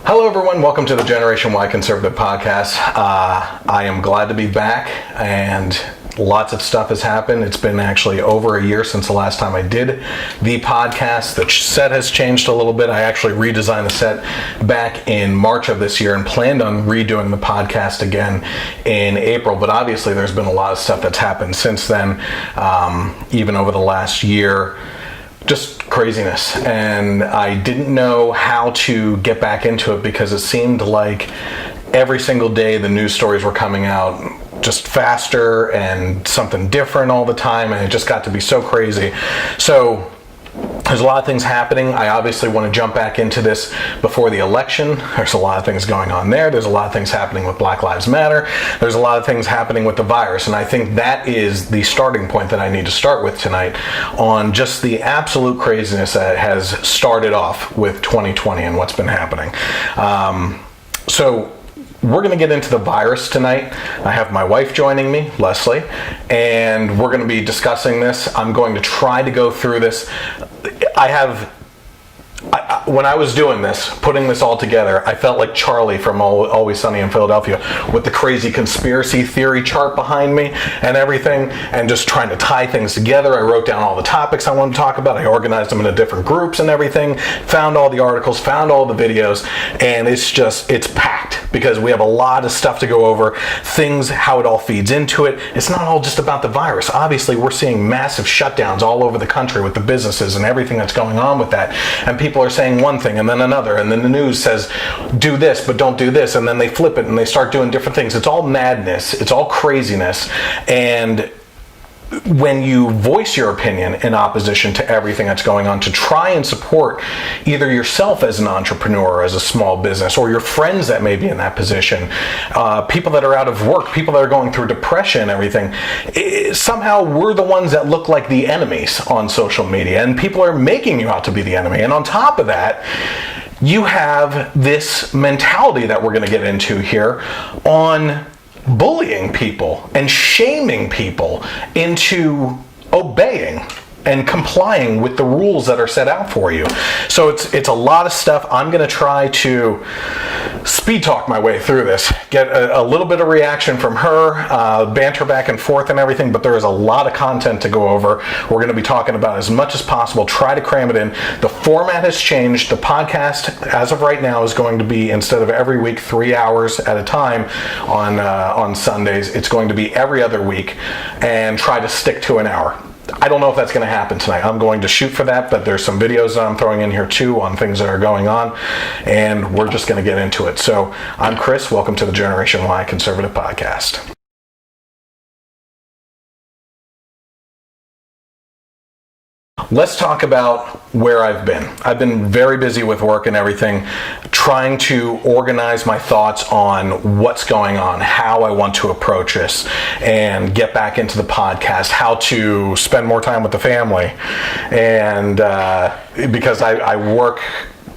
Hello everyone, welcome to the Generation Y Conservative Podcast. I am glad to be back, and lots of stuff has happened. It's been actually over a year since the last time I did the podcast. The set has changed a little bit. I actually redesigned the set back in March of this year and planned on redoing the podcast again in April, but obviously there's been a lot of stuff that's happened since then, even over the last year. Just craziness, and I didn't know how to get back into it because it seemed like every single day the news stories were coming out just faster and something different all the time, and it just got to be so crazy. So there's a lot of things happening. I obviously want to jump back into this before the election. There's a lot of things going on there. There's a lot of things happening with Black Lives Matter. There's a lot of things happening with the virus. And I think that is the starting point that I need to start with tonight on just the absolute craziness that has started off with 2020 and what's been happening. So we're going to get into the virus tonight. I have my wife joining me, Leslie, and we're going to be discussing this. I'm going to try to go through this. When I was doing this, putting this all together, I felt like Charlie from Always Sunny in Philadelphia with the crazy conspiracy theory chart behind me and everything, and just trying to tie things together. I wrote down all the topics I wanted to talk about. I organized them into different groups and everything, found all the articles, found all the videos, and it's packed because we have a lot of stuff to go over, things, how it all feeds into it. It's not all just about the virus. Obviously, we're seeing massive shutdowns all over the country with the businesses and everything that's going on with that, and people are saying one thing and then another, and then the news says do this but don't do this, and then they flip it and they start doing different things. It's all madness, it's all craziness, and when you voice your opinion in opposition to everything that's going on, to try and support either yourself as an entrepreneur, as a small business, or your friends that may be in that position, people that are out of work, people that are going through depression and everything, somehow we're the ones that look like the enemies on social media, and people are making you out to be the enemy. And on top of that, you have this mentality that we're going to get into here on bullying people and shaming people into obeying and complying with the rules that are set out for you. So it's a lot of stuff. I'm going to try to speed talk my way through this, get a little bit of reaction from her, banter back and forth and everything, but there is a lot of content to go over. We're going to be talking about as much as possible, try to cram it in. The format has changed. The podcast, as of right now, is going to be, instead of every week, 3 hours at a time on Sundays, it's going to be every other week, and try to stick to an hour. I don't know if that's going to happen tonight. I'm going to shoot for that, but there's some videos that I'm throwing in here too on things that are going on, and we're just going to get into it. So I'm Chris. Welcome to the Generation Y Conservative Podcast. Let's talk about where I've been. I've been very busy with work and everything, trying to organize my thoughts on what's going on, how I want to approach this, and get back into the podcast, how to spend more time with the family. And because I work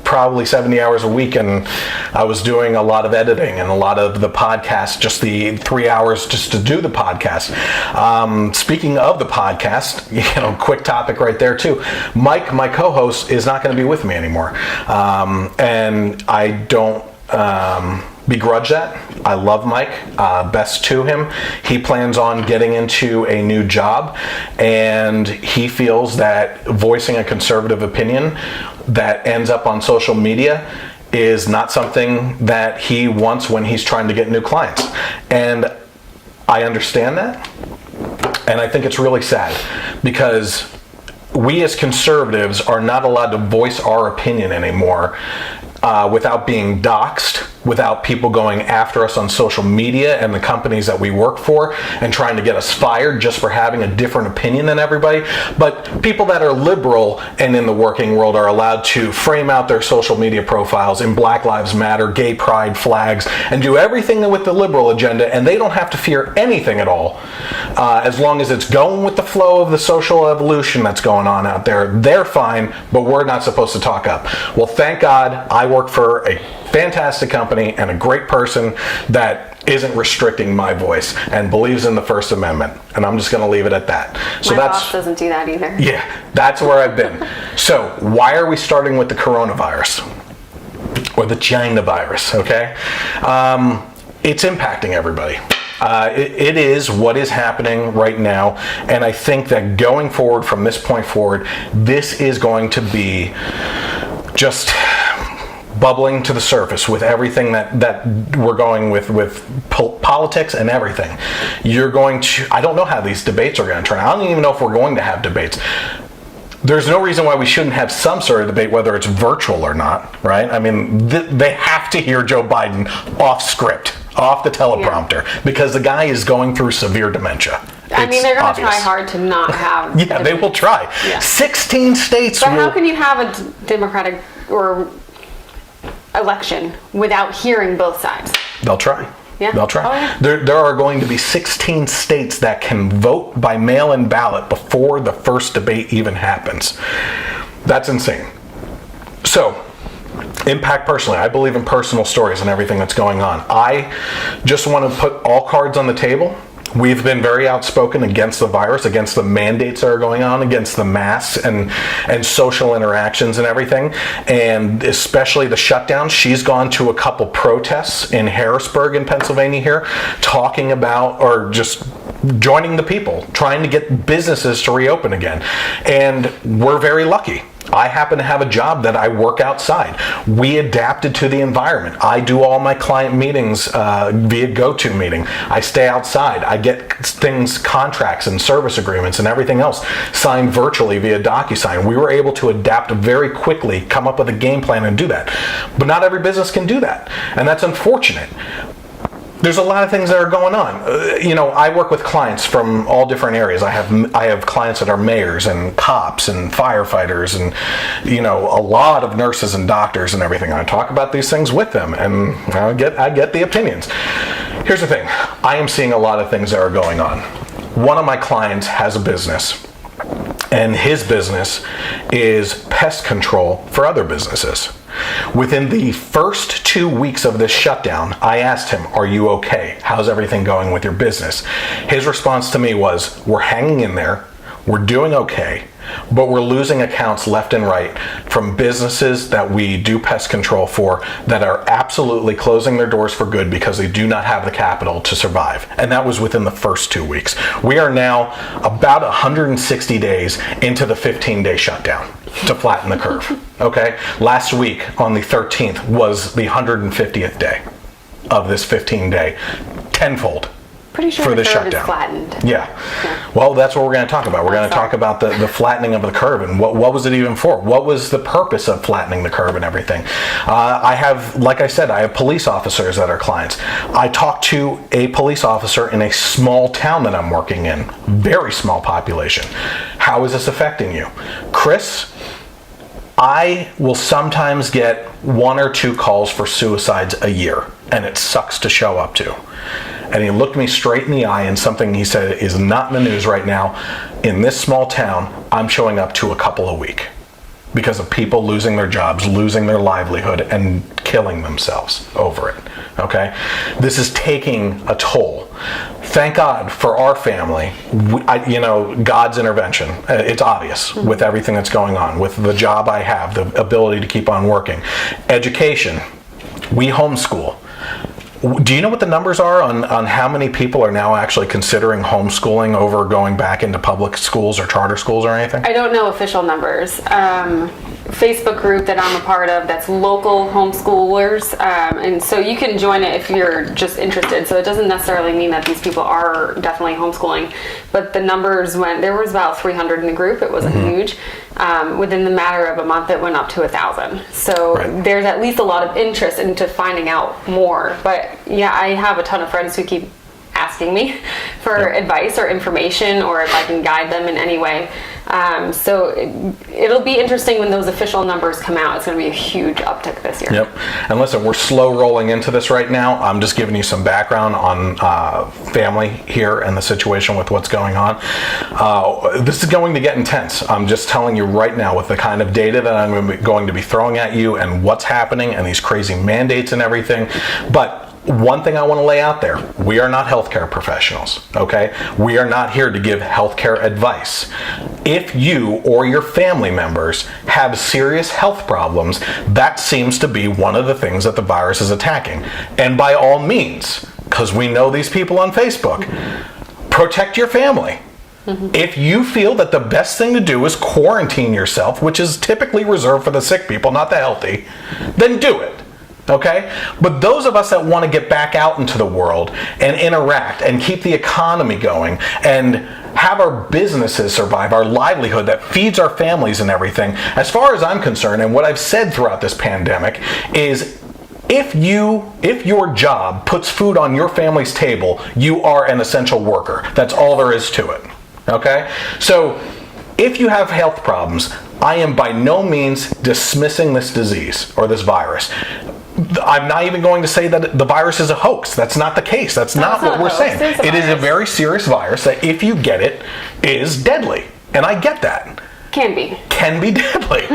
probably 70 hours a week, and I was doing a lot of editing and a lot of the podcast, just the 3 hours just to do the podcast. Speaking of the podcast, quick topic right there too. Mike, my co-host, is not going to be with me anymore. And I don't begrudge that. I love Mike, best to him. He plans on getting into a new job, and he feels that voicing a conservative opinion that ends up on social media is not something that he wants when he's trying to get new clients. And I understand that, and I think it's really sad because we as conservatives are not allowed to voice our opinion anymore without being doxxed, without people going after us on social media and the companies that we work for and trying to get us fired just for having a different opinion than everybody. But people that are liberal and in the working world are allowed to frame out their social media profiles in Black Lives Matter, gay pride flags, and do everything with the liberal agenda, and they don't have to fear anything at all. As long as it's going with the flow of the social evolution that's going on out there, they're fine, but we're not supposed to talk up. Well, thank God I work for a fantastic company and a great person that isn't restricting my voice and believes in the First Amendment. And I'm just going to leave it at that. So my boss doesn't do that either. Yeah, that's where I've been. So why are we starting with the coronavirus? or the China virus, okay? It's impacting everybody. It is what is happening right now, and I think that going forward from this point forward, this is going to be just bubbling to the surface with everything that we're going with politics and everything. You're going to, I don't know how these debates are going to turn out. I don't even know if we're going to have debates. There's no reason why we shouldn't have some sort of debate, whether it's virtual or not, right? I mean, they have to hear Joe Biden off script, off the teleprompter, because the guy is going through severe dementia. I mean, they're going to try hard to not have. Yeah, they will try. Yeah. 16 states. But how can you have a Democratic or election without hearing both sides? They'll try. Yeah. They'll try. Oh, yeah. There are going to be 16 states that can vote by mail-in ballot before the first debate even happens. That's insane. So, impact personally. I believe in personal stories and everything that's going on. I just want to put all cards on the table. We've been very outspoken against the virus, against the mandates that are going on, against the masks and social interactions and everything, and especially the shutdown. She's gone to a couple protests in Harrisburg in Pennsylvania here, talking about, or just joining the people, trying to get businesses to reopen again. And we're very lucky. I happen to have a job that I work outside. We adapted to the environment. I do all my client meetings via GoToMeeting. I stay outside. I get things, contracts and service agreements and everything else signed virtually via DocuSign. We were able to adapt very quickly, come up with a game plan and do that. But not every business can do that, and that's unfortunate. There's a lot of things that are going on. I work with clients from all different areas. I have clients that are mayors and cops and firefighters and a lot of nurses and doctors and everything. I talk about these things with them, and I get the opinions. Here's the thing. I am seeing a lot of things that are going on. One of my clients has a business, and his business is pest control for other businesses. Within the first 2 weeks of this shutdown, I asked him, "Are you okay? How's everything going with your business?" His response to me was, "We're hanging in there, we're doing okay, but we're losing accounts left and right from businesses that we do pest control for that are absolutely closing their doors for good because they do not have the capital to survive." And that was within the first 2 weeks. We are now about 160 days into the 15-day shutdown to flatten the curve. Okay? Last week on the 13th was the 150th day of this 15-day, tenfold. Pretty sure for the the curve shutdown. is flattened. Yeah. Well, that's what we're going to talk about. We're going to talk about the flattening of the curve and what was it even for? What was the purpose of flattening the curve and everything? I have, like I said, I have police officers that are clients. I talked to a police officer in a small town that I'm working in. Very small population. How is this affecting you? Chris, I will sometimes get 1 or 2 calls for suicides a year, and it sucks to show up to. And he looked me straight in the eye, and something he said is not in the news right now. In this small town, I'm showing up to a couple a week because of people losing their jobs, losing their livelihood, and killing themselves over it. Okay? This is taking a toll. Thank God for our family. God's intervention. It's obvious with everything that's going on, with the job I have, the ability to keep on working. Education. We homeschool. Do you know what the numbers are on how many people are now actually considering homeschooling over going back into public schools or charter schools or anything? I don't know official numbers. Facebook group that I'm a part of that's local homeschoolers, and so you can join it if you're just interested. So it doesn't necessarily mean that these people are definitely homeschooling, but the numbers there was about 300 in the group. It wasn't huge. Within the matter of a month, it went up to 1,000. So there's at least a lot of interest into finding out more. But yeah, I have a ton of friends who keep asking me for advice or information, or if I can guide them in any way. So it'll be interesting when those official numbers come out. It's going to be a huge uptick this year. Yep. And listen, we're slow rolling into this right now. I'm just giving you some background on family here and the situation with what's going on. This is going to get intense. I'm just telling you right now with the kind of data that I'm going to be throwing at you and what's happening and these crazy mandates and everything. But one thing I want to lay out there, we are not healthcare professionals, okay? We are not here to give healthcare advice. If you or your family members have serious health problems, that seems to be one of the things that the virus is attacking. And by all means, because we know these people on Facebook, protect your family. If you feel that the best thing to do is quarantine yourself, which is typically reserved for the sick people, not the healthy, then do it. Okay? But those of us that want to get back out into the world and interact and keep the economy going and have our businesses survive, our livelihood that feeds our families and everything, as far as I'm concerned, and what I've said throughout this pandemic is, if your job puts food on your family's table, you are an essential worker. That's all there is to it. Okay? So if you have health problems, I am by no means dismissing this disease or this virus. I'm not even going to say that the virus is a hoax. That's not the case. That's not what we're saying. It is a very serious virus that, if you get it, is deadly. And I get that. Can be. Can be deadly.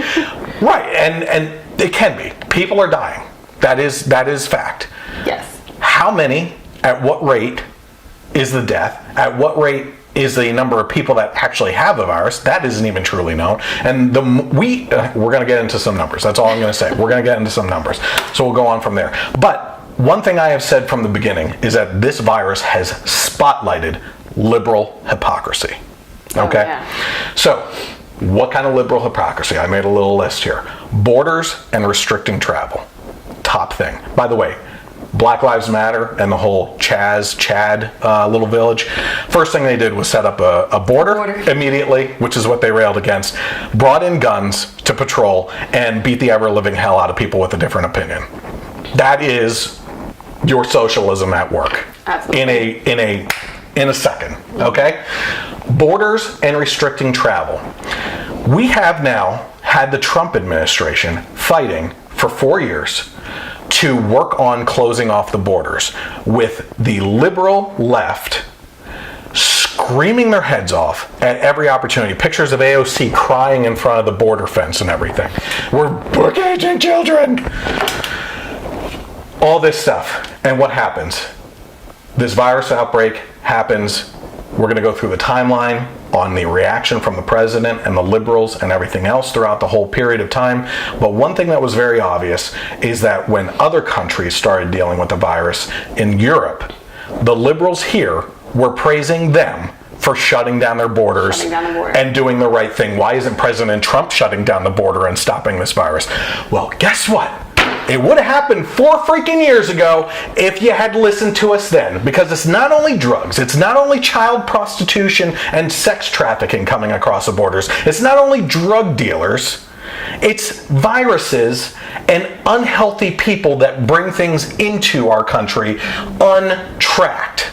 Right. And it can be. People are dying. That is fact. Yes. How many, at what rate is the death? At what rate is the number of people that actually have the virus? That isn't even truly known. And we're going to get into some numbers. That's all I'm going to say. We're going to get into some numbers. So we'll go on from there. But one thing I have said from the beginning is that this virus has spotlighted liberal hypocrisy. Okay? Oh, yeah. So what kind of liberal hypocrisy? I made a little list here. Borders and restricting travel. Top thing. By the way, Black Lives Matter and the whole Chad little village, first thing they did was set up a border immediately, which is what they railed against, brought in guns to patrol, and beat the ever-living hell out of people with a different opinion. That is your socialism at work. Absolutely. In a second, okay? Borders and restricting travel. We have now had the Trump administration fighting for 4 years to work on closing off the borders, with the liberal left screaming their heads off at every opportunity. Pictures of AOC crying in front of the border fence and everything. We're caging children! All this stuff. And what happens? This virus outbreak happens. We're going to go through the timeline on the reaction from the president and the liberals and everything else throughout the whole period of time. But one thing that was very obvious is that when other countries started dealing with the virus in Europe, the liberals here were praising them for shutting down their borders and doing the right thing. Why isn't President Trump shutting down the border and stopping this virus? Well, guess what? It would have happened 4 freaking years ago if you had listened to us then. Because it's not only drugs, it's not only child prostitution and sex trafficking coming across the borders, it's not only drug dealers, it's viruses and unhealthy people that bring things into our country untracked.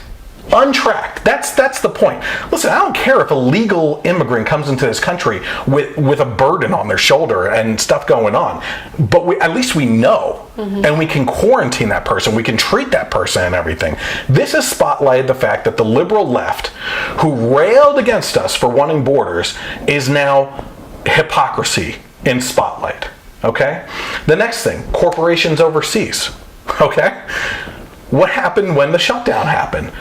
Untracked. That's the point. Listen, I don't care if a legal immigrant comes into this country with a burden on their shoulder and stuff going on, but at least we know, and we can quarantine that person. We can treat that person and everything. This has spotlighted the fact that the liberal left, who railed against us for wanting borders, is now hypocrisy in spotlight. Okay? The next thing, corporations overseas. Okay? What happened when the shutdown happened?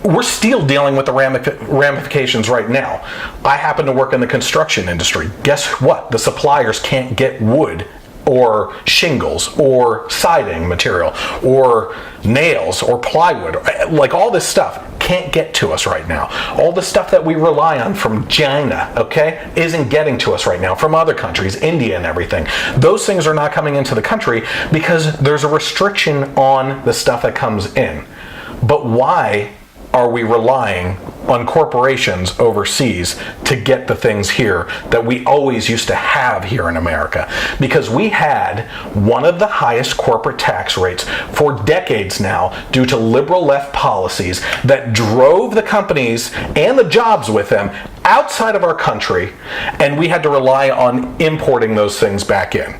We're still dealing with the ramifications right now. I happen to work in the construction industry. Guess what? The suppliers can't get wood or shingles or siding material or nails or plywood. Like, all this stuff can't get to us right now. All the stuff that we rely on from China, okay, isn't getting to us right now, from other countries, India and everything. Those things are not coming into the country because there's a restriction on the stuff that comes in. But why are we relying on corporations overseas to get the things here that we always used to have here in America? Because we had one of the highest corporate tax rates for decades now due to liberal left policies that drove the companies and the jobs with them outside of our country, and we had to rely on importing those things back in.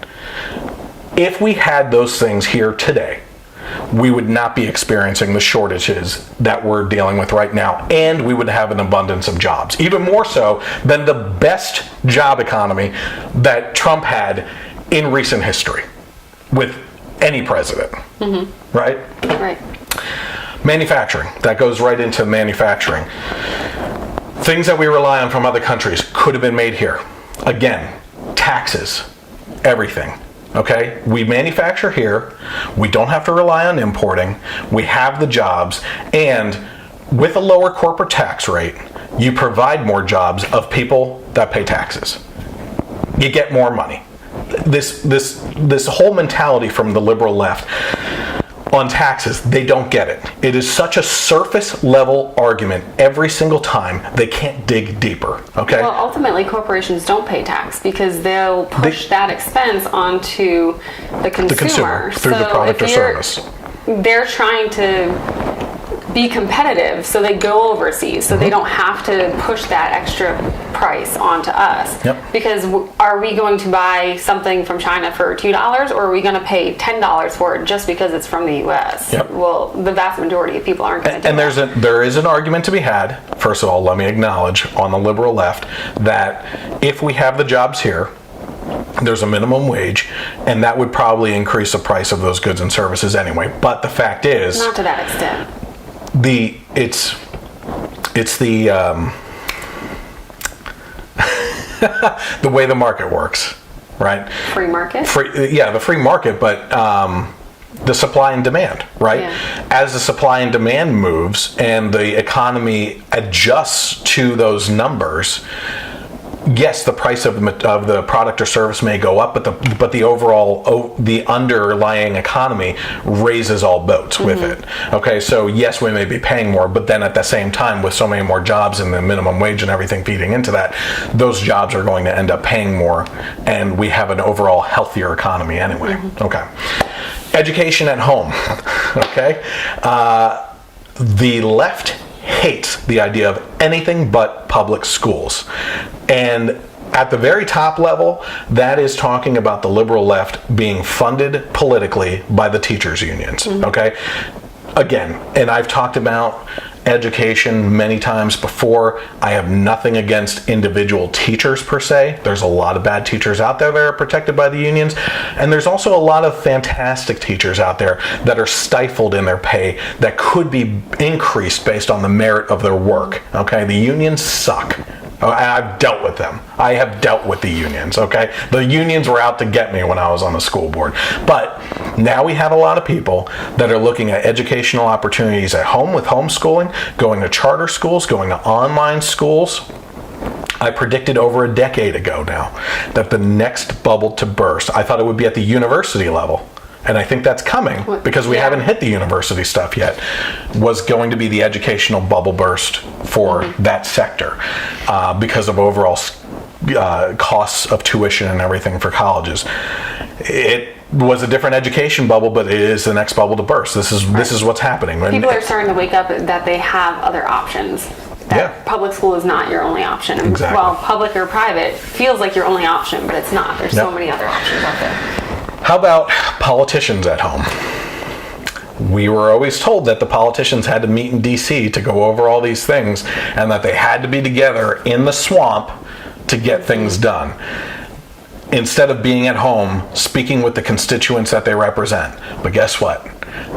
If we had those things here today, we would not be experiencing the shortages that we're dealing with right now, and we would have an abundance of jobs, even more so than the best job economy that Trump had in recent history, with any president, right? Right. Manufacturing, that goes right into manufacturing. Things that we rely on from other countries could have been made here. Again, taxes, everything. Okay, we manufacture here, we don't have to rely on importing, we have the jobs, and with a lower corporate tax rate, you provide more jobs of people that pay taxes. You get more money. This whole mentality from the liberal left on taxes, they don't get it. It is such a surface level argument every single time, they can't dig deeper, okay? Well, ultimately, corporations don't pay tax because they'll push that expense onto the consumer. Through the product or service. They're trying to be competitive, so they go overseas, so they don't have to push that extra price onto us. Yep. Because are we going to buy something from China for $2, or are we going to pay $10 for it just because it's from the U.S.? Yep. Well, the vast majority of people aren't going to do that. And there is an argument to be had. First of all, let me acknowledge on the liberal left that if we have the jobs here, there's a minimum wage, and that would probably increase the price of those goods and services anyway. But the fact is, Not to that extent. it's the the way the market works, right? Free market? The free market, but the supply and demand, right? Yeah. As the supply and demand moves and the economy adjusts to those numbers, yes, the price of the product or service may go up, but the overall, the underlying economy raises all boats with it. Okay, so yes, we may be paying more, but then at the same time, with so many more jobs and the minimum wage and everything feeding into that, those jobs are going to end up paying more, and we have an overall healthier economy anyway. Okay, education at home. Okay, the left hates the idea of anything but public schools. And at the very top level, that is talking about the liberal left being funded politically by the teachers' unions. Okay? Again, and I've talked about education many times before. I have nothing against individual teachers per se. There's a lot of bad teachers out there that are protected by the unions, and there's also a lot of fantastic teachers out there that are stifled in their pay that could be increased based on the merit of their work. Okay, the unions suck. I've dealt with them. I have dealt with the unions, okay? The unions were out to get me when I was on the school board. But now we have a lot of people that are looking at educational opportunities at home with homeschooling, going to charter schools, going to online schools. I predicted over a decade ago now that the next bubble to burst, I thought it would be at the university level. And I think that's coming because we haven't hit the university stuff yet, was going to be the educational bubble burst for that sector because of overall costs of tuition and everything for colleges. It was a different education bubble, but it is the next bubble to burst. This is what's happening. People are starting to wake up that they have other options. That public school is not your only option. Exactly. Well, public or private feels like your only option, but it's not. There's so many other options out there. How about politicians at home? We were always told that the politicians had to meet in DC to go over all these things, and that they had to be together in the swamp to get things done, instead of being at home speaking with the constituents that they represent. But guess what?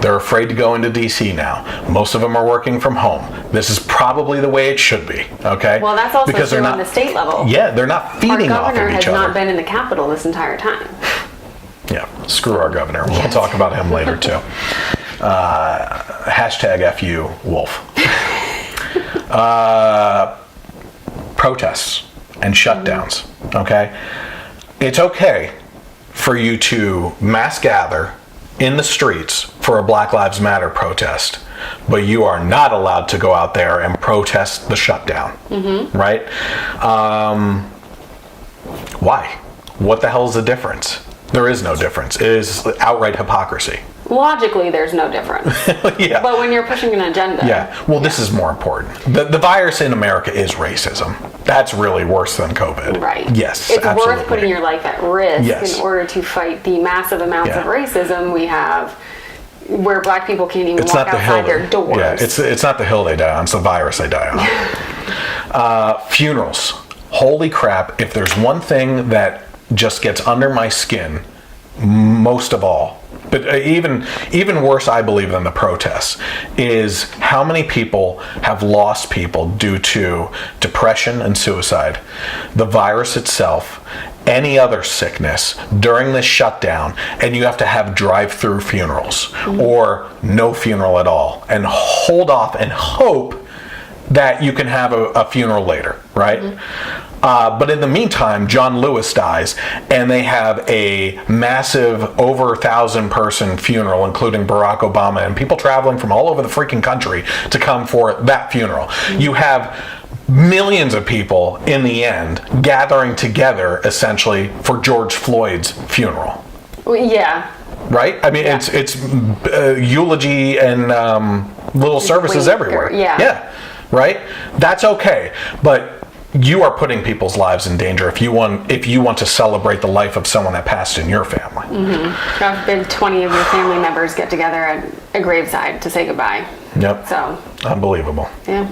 They're afraid to go into DC now. Most of them are working from home. This is probably the way it should be, okay? Well, that's also because true on the state level. Yeah, they're not feeding off of each other. Our governor has not been in the Capitol this entire time. Yeah, screw our governor. We'll talk about him later too. Hashtag FU Wolf. Protests and shutdowns, okay? It's okay for you to mass gather in the streets for a Black Lives Matter protest, but you are not allowed to go out there and protest the shutdown, right? Why? What the hell is the difference? There is no difference. It is outright hypocrisy. Logically, there's no difference. Yeah. But when you're pushing an agenda. Yeah. Well, this is more important. The virus in America is racism. That's really worse than COVID. Right. Yes, it's absolutely. worth putting your life at risk in order to fight the massive amounts of racism we have, where Black people can't even walk outside their doors. Yeah, it's not the hill they die on, it's the virus they die on. Funerals. Holy crap, if there's one thing that just gets under my skin most of all, But even worse, I believe, than the protests is how many people have lost people due to depression and suicide, the virus itself, any other sickness during this shutdown, and you have to have drive-through funerals or no funeral at all, and hold off and hope that you can have a funeral later, right? But in the meantime, John Lewis dies, and they have a massive, over 1,000-person funeral, including Barack Obama, and people traveling from all over the freaking country to come for that funeral. You have millions of people, in the end, gathering together, essentially, for George Floyd's funeral. Yeah. Right? I mean, it's eulogy and little services everywhere. Yeah. Right? That's okay. But you are putting people's lives in danger if you want to celebrate the life of someone that passed in your family. God forbid 20 of your family members get together at a graveside to say goodbye. Yep. So unbelievable. yeah.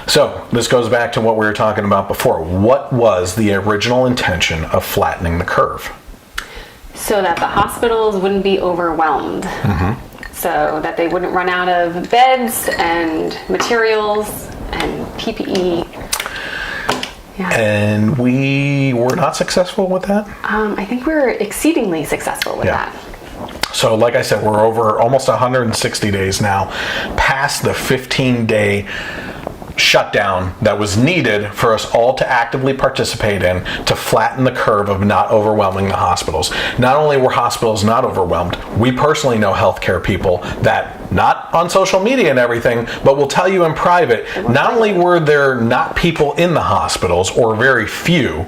So this goes back to what we were talking about before. What was the original intention of flattening the curve? So that the hospitals wouldn't be overwhelmed. So that they wouldn't run out of beds and materials and PPE. Yeah. And we were not successful with that? I think we were exceedingly successful with that. So like I said, we're over almost 160 days now, past the 15-day shutdown that was needed for us all to actively participate in to flatten the curve of not overwhelming the hospitals. Not only were hospitals not overwhelmed, we personally know healthcare people that, not on social media and everything, but will tell you in private, not only were there not people in the hospitals, or very few,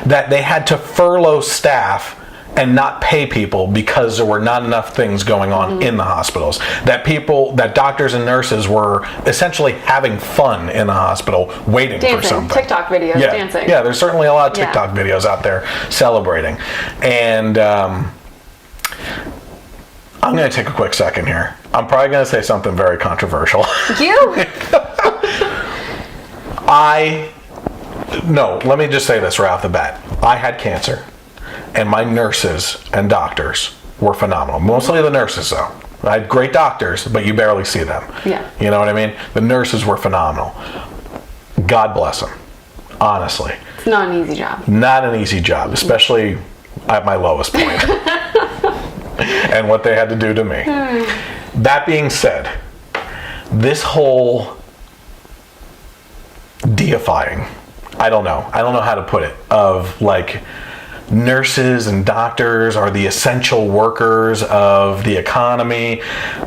that they had to furlough staff and not pay people because there were not enough things going on in the hospitals. That doctors and nurses were essentially having fun in the hospital, waiting for something. TikTok videos, dancing. Yeah, there's certainly a lot of TikTok videos out there celebrating. And I'm going to take a quick second here. I'm probably going to say something very controversial. No, let me just say this right off the bat. I had cancer. And my nurses and doctors were phenomenal. Mostly the nurses, though. I had great doctors, but you barely see them. Yeah. You know what I mean? The nurses were phenomenal. God bless them. Honestly. It's not an easy job. Not an easy job, especially at my lowest point. And what they had to do to me. That being said, this whole deifying, I don't know how to put it, of like, nurses and doctors are the essential workers of the economy.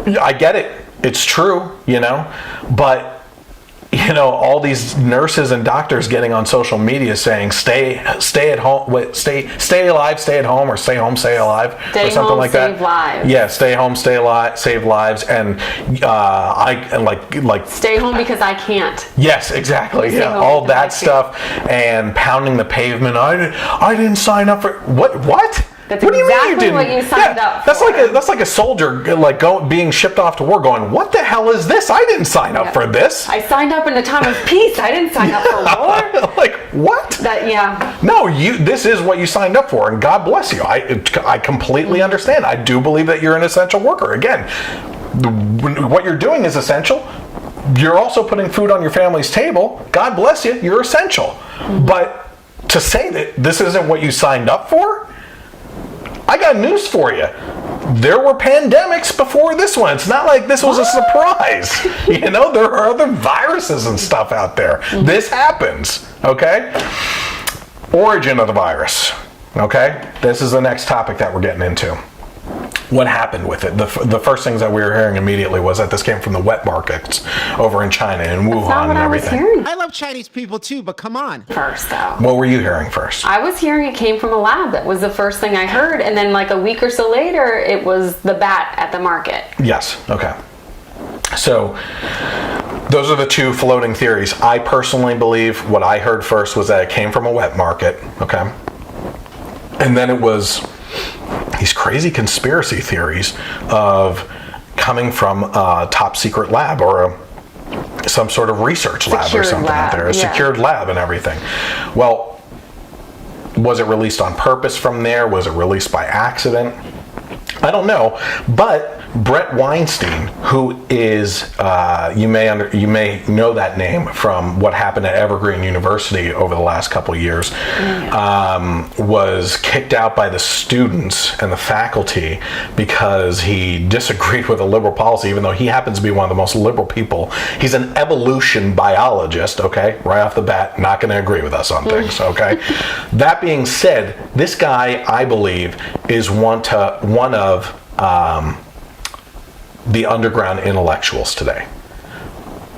I get it. It's true, but all these nurses and doctors getting on social media saying stay at home, stay alive, stay at home, or stay home, stay alive, stay or something home, like save that. Lives. Yeah, stay home, stay alive, save lives, and like stay home because I can't. Yes, exactly. Yeah, all that stuff, and pounding the pavement. I didn't sign up for what? That's what do you exactly mean you didn't? What you signed up for. That's like a soldier being shipped off to war going, what the hell is this? I didn't sign up for this. I signed up in a time of peace. I didn't sign up for war. Like what? No, this is what you signed up for, and God bless you. I completely understand. I do believe that you're an essential worker. Again, what you're doing is essential. You're also putting food on your family's table. God bless you. You're essential. But to say that this isn't what you signed up for, I got news for you. There were pandemics before this one. It's not like this was a surprise. There are other viruses and stuff out there. This happens, okay? Origin of the virus, okay? This is the next topic that we're getting into. What happened with it? The first things that we were hearing immediately was that this came from the wet markets over in China and Wuhan and everything. I love Chinese people too, but come on. First, though. What were you hearing first? I was hearing it came from a lab. That was the first thing I heard. And then like a week or so later, it was the bat at the market. Yes. Okay. So those are the two floating theories. I personally believe what I heard first was that it came from a wet market. Okay. And then it was these crazy conspiracy theories of coming from a top secret lab or some sort of research lab or something out there, a secured lab and everything. Well, was it released on purpose from there? Was it released by accident? I don't know, but Brett Weinstein, who is you may know that name from what happened at Evergreen University over the last couple of years, was kicked out by the students and the faculty because he disagreed with a liberal policy, even though he happens to be one of the most liberal people. He's an evolution biologist, okay? Right off the bat, not going to agree with us on things, okay? That being said, this guy, I believe, is one of the underground intellectuals today.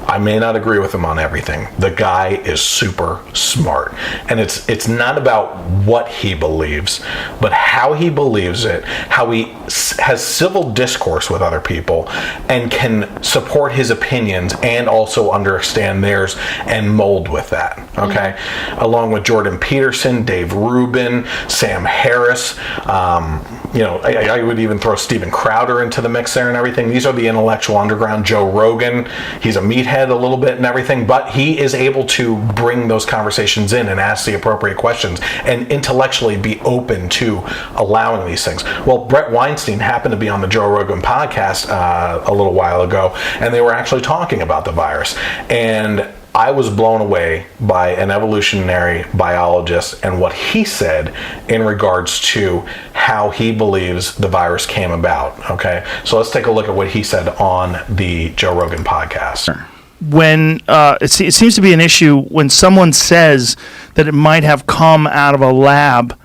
I may not agree with him on everything. The guy is super smart. And it's not about what he believes, but how he believes it, how he has civil discourse with other people and can support his opinions and also understand theirs and mold with that, okay? Along with Jordan Peterson, Dave Rubin, Sam Harris, I would even throw Steven Crowder into the mix there and everything. These are the intellectual underground. Joe Rogan, he's a meathead a little bit and everything, but he is able to bring those conversations in and ask the appropriate questions and intellectually be open to allowing these things. Well, Brett Weinstein happened to be on the Joe Rogan podcast a little while ago, and they were actually talking about the virus. And I was blown away by an evolutionary biologist and what he said in regards to how he believes the virus came about. Okay, so let's take a look at what he said on the Joe Rogan podcast. When it seems to be an issue when someone says that it might have come out of a lab,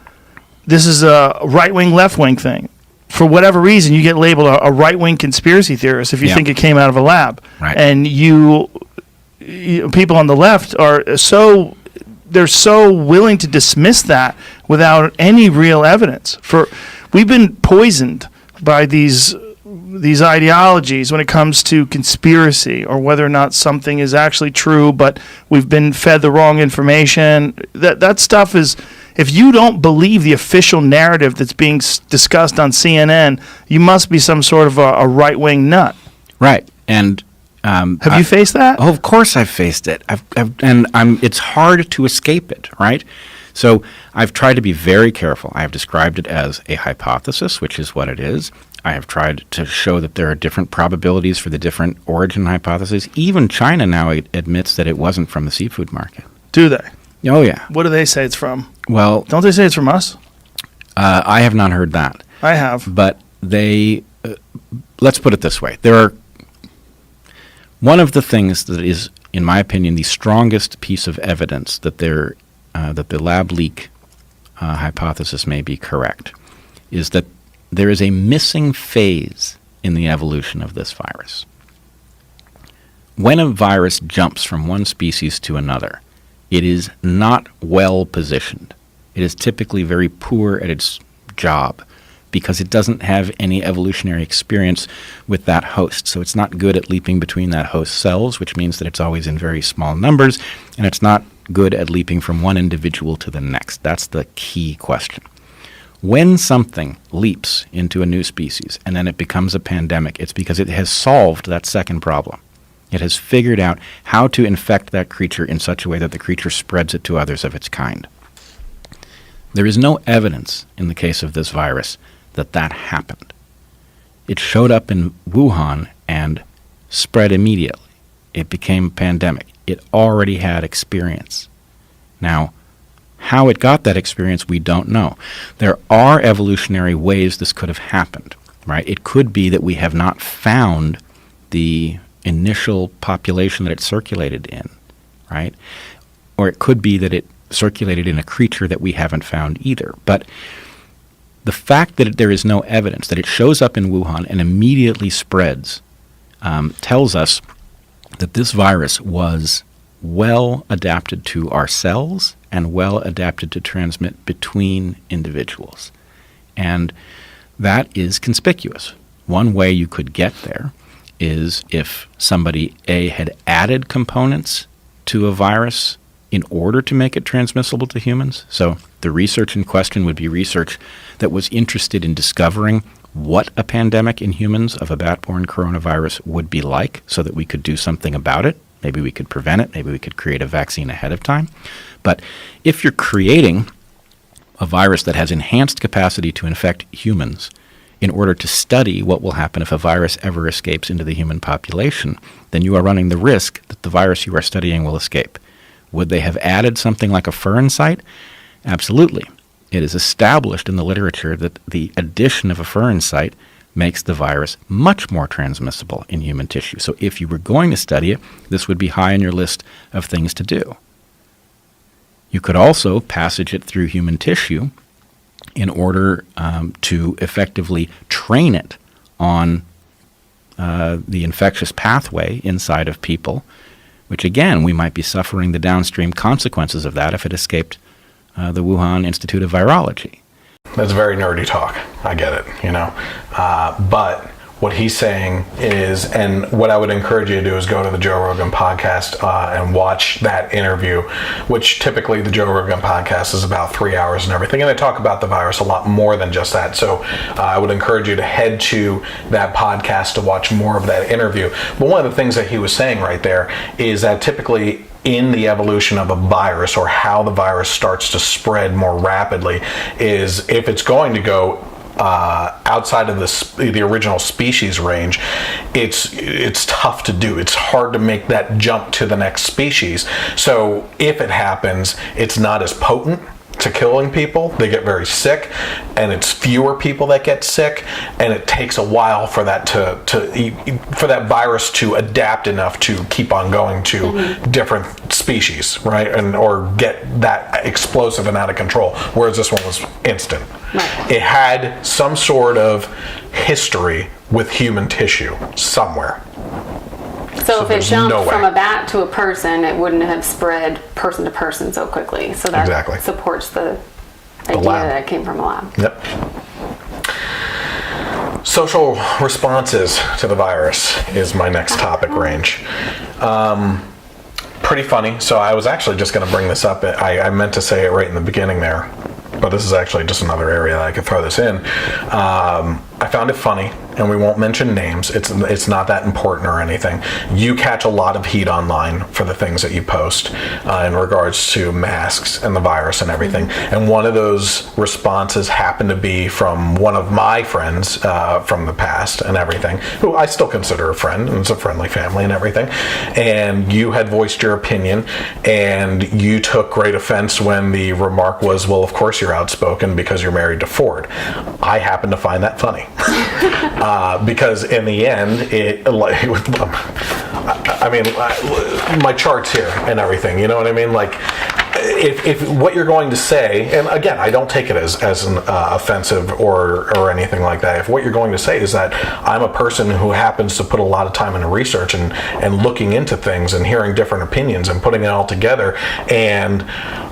this is a right-wing, left-wing thing. For whatever reason, you get labeled a right-wing conspiracy theorist if you think it came out of a lab. Right. And people on the left are so willing to dismiss that without any real evidence. We've been poisoned by these ideologies when it comes to conspiracy or whether or not something is actually true, but we've been fed the wrong information. That stuff is, if you don't believe the official narrative that's being discussed on CNN, you must be some sort of a right-wing nut. Right. And have you faced that? Oh, of course I've faced it. It's hard to escape it, right? So I've tried to be very careful. I have described it as a hypothesis, which is what it is. I have tried to show that there are different probabilities for the different origin hypotheses. Even China now admits that it wasn't from the seafood market. Do they? Oh, yeah. What do they say it's from? Well, don't they say it's from us? I have not heard that. I have. But let's put it this way. One of the things that is, in my opinion, the strongest piece of evidence that the lab leak hypothesis may be correct is that there is a missing phase in the evolution of this virus. When a virus jumps from one species to another, it is not well positioned. It is typically very poor at its job because it doesn't have any evolutionary experience with that host. So it's not good at leaping between that host cells, which means that it's always in very small numbers, and it's not good at leaping from one individual to the next. That's the key question. When something leaps into a new species and then it becomes a pandemic, it's because it has solved that second problem. It has figured out how to infect that creature in such a way that the creature spreads it to others of its kind. There is no evidence in the case of this virus that that happened. It showed up in Wuhan and spread immediately. It became a pandemic. It already had experience. Now, how it got that experience, we don't know. There are evolutionary ways this could have happened, right? It could be that we have not found the initial population that it circulated in, right? Or it could be that it circulated in a creature that we haven't found either. But the fact that there is no evidence, that it shows up in Wuhan and immediately spreads, tells us that this virus was well adapted to our cells and well adapted to transmit between individuals. And that is conspicuous. One way you could get there is if somebody, A, had added components to a virus in order to make it transmissible to humans. So the research in question would be research that was interested in discovering what a pandemic in humans of a bat-borne coronavirus would be like so that we could do something about it. Maybe we could prevent it. Maybe we could create a vaccine ahead of time. But if you're creating a virus that has enhanced capacity to infect humans, in order to study what will happen if a virus ever escapes into the human population, then you are running the risk that the virus you are studying will escape. Would they have added something like a furin site? Absolutely. It is established in the literature that the addition of a furin site makes the virus much more transmissible in human tissue. So if you were going to study it, this would be high on your list of things to do. You could also passage it through human tissue in order to effectively train it on the infectious pathway inside of people, which again, we might be suffering the downstream consequences of that if it escaped the Wuhan Institute of Virology. That's very nerdy talk. I get it, but what he's saying is, and what I would encourage you to do is go to the Joe Rogan podcast and watch that interview, which typically the Joe Rogan podcast is about 3 hours and everything, and they talk about the virus a lot more than just that. So I would encourage you to head to that podcast to watch more of that interview. But one of the things that he was saying right there is that typically in the evolution of a virus, or how the virus starts to spread more rapidly, is if it's going to go outside of the original species range, it's tough to do. It's hard to make that jump to the next species. So if it happens, it's not as potent to killing people. They get very sick, and it's fewer people that get sick, and it takes a while for that for that virus to adapt enough to keep on going to different species, right? And or get that explosive and out of control. Whereas this one was instant. Right. It had some sort of history with human tissue somewhere. So if it there's jumped no way. from a bat to a person, it wouldn't have spread person to person so quickly. So that Exactly. supports the idea lab. that it came from a lab. Yep. Social responses to the virus is my next topic range. Pretty funny. So I was actually just going to bring this up. I meant to say it right in the beginning there, but this is actually just another area that I could throw this in. I found it funny, and we won't mention names. It's not that important or anything. You catch a lot of heat online for the things that you post in regards to masks and the virus and everything. And one of those responses happened to be from one of my friends from the past and everything, who I still consider a friend, and it's a friendly family and everything. And you had voiced your opinion, and you took great offense when the remark was, well, of course you're outspoken because you're married to Ford. I happen to find that funny. Because in the end, my chart's here and everything, you know what I mean? Like, if what you're going to say, and again, I don't take it as an offensive or anything like that. If what you're going to say is that I'm a person who happens to put a lot of time into research and looking into things and hearing different opinions and putting it all together and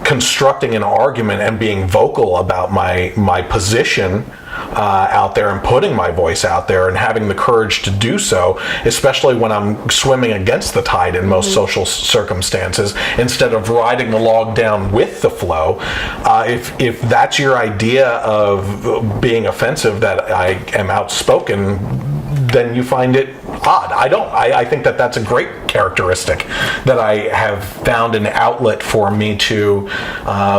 constructing an argument and being vocal about my position out there and putting my voice out there and having the courage to do so, especially when I'm swimming against the tide in most social circumstances, instead of riding the log down with the flow. If that's your idea of being offensive, that I am outspoken, then you find it odd. I don't. I think that that's a great characteristic, that I have found an outlet for me to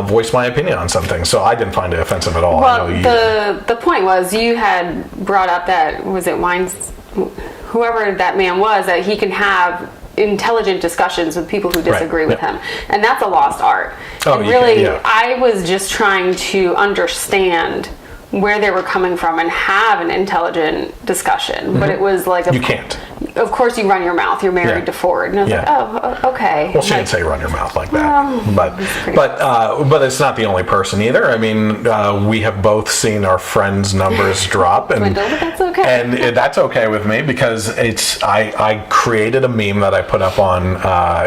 voice my opinion on something. So I didn't find it offensive at all. Well, I know the point was, you had brought up that, was it Wines, whoever that man was, that he can have intelligent discussions with people who disagree with him, and that's a lost art. Oh, and really, yeah. I was just trying to understand where they were coming from and have an intelligent discussion, but it was like you can't. Of course, you run your mouth. You're married to Ford, and I was like, oh, okay. Well, she didn't say run your mouth like that, but it's not the only person either. I mean, we have both seen our friends' numbers drop, and Dwindle, but that's okay. And that's okay with me, because I created a meme that I put up on